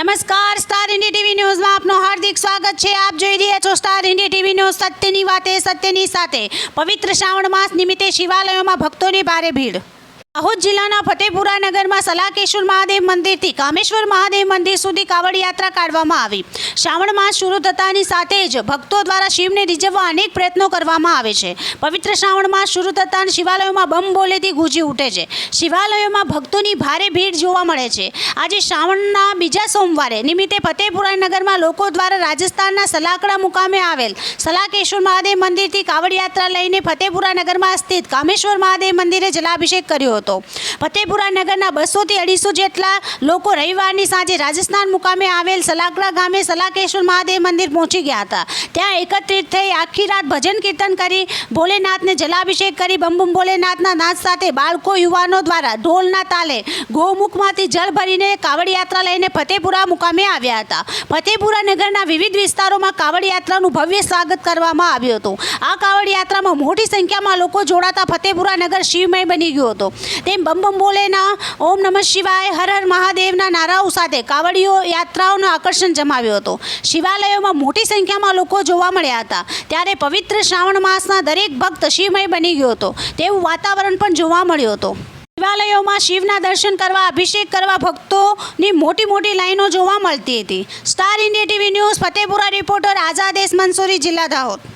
નમસ્કાર, star India TV ન્યૂઝમાં આપનું હાર્દિક સ્વાગત છે। આપ જોઈ રહ્યા છો સ્ટાર ઇન્ડિયા ટીવી ન્યૂઝ। સત્યની વાતે સત્યની સાથે। પવિત્ર શ્રાવણ માસ નિમિત્તે શિવાલયોમાં ભક્તોની ભારે ભીડ। દાહોદ જિલ્લાના ફતેપુરા નગરમાં સલાકેશ્વર મહાદેવ મંદિરથી કામેશ્વર મહાદેવ મંદિર સુધી કાવડ યાત્રા કાઢવામાં આવી। શ્રાવણ માસ શરૂ થતાની સાથે જ ભક્તો દ્વારા શિવને રીઝવવા અનેક પ્રયત્નો કરવામાં આવે છે। પવિત્ર શ્રાવણ માસ શરૂ થતાં શિવાલયોમાં બમ બોલેથી ગુંજી ઉઠે છે। શિવાલયોમાં ભક્તોની ભારે ભીડ જોવા મળે છે। આજે શ્રાવણના બીજા સોમવારે નિમિત્તે ફતેપુરા નગરમાં લોકો દ્વારા રાજસ્થાનના સલાકડા મુકામે આવેલ સલાકેશ્વર મહાદેવ મંદિરથી કાવડ યાત્રા લઈને ફતેપુરા નગરમાં સ્થિત કામેશ્વર મહાદેવ મંદિરે જલાભિષેક કર્યો હતો। ફતેપુરા નગરના 200 થી 250 જેટલા લોકો રવિવારની સાંજે રાજસ્થાન મુકામે આવેલ સલાકડા ગામે સલાકેશ્વર મહાદેવ મંદિર પહોંચી ગયા હતા। ત્યાં એકત્રિત થઈ આખી રાત ભજન કીર્તન કરી ભોલેનાથને જલાભિષેક કરી બમ બમ ભોલેનાથના નાદ સાથે બાળકો યુવાનો દ્વારા ઢોલના તાલે ગૌમુખમાંથી જળ ભરીને કાવડ યાત્રા લઈને ફતેપુરા મુકામે આવ્યા હતા। ફતેપુરા નગરના વિવિધ વિસ્તારોમાં કાવડ યાત્રાનું ભવ્ય સ્વાગત કરવામાં આવ્યું હતું। આ કાવડ યાત્રામાં મોટી સંખ્યામાં લોકો જોડાતા ફતેપુરા નગર શિવમય બની ગયું હતું। તેમ બમ બમ બોલેના ઓમ નમઃ શિવાય હર હર મહાદેવના નારાઓ સાથે કાવડીઓ યાત્રાઓનું આકર્ષણ જમાવ્યું હતું। શિવાલયોમાં મોટી સંખ્યામાં લોકો જોવા મળ્યા હતા। ત્યારે પવિત્ર શ્રાવણ માસના દરેક ભક્ત શિવમય બની ગયો હતો તેવું વાતાવરણ પણ જોવા મળ્યું હતું। શિવાલયોમાં શિવના દર્શન કરવા અભિષેક કરવા ભક્તોની મોટી મોટી લાઈનો જોવા મળતી હતી। Star India TV news Fatepura reporter Azadesh Mansuri, જિલ્લા દાહોદ।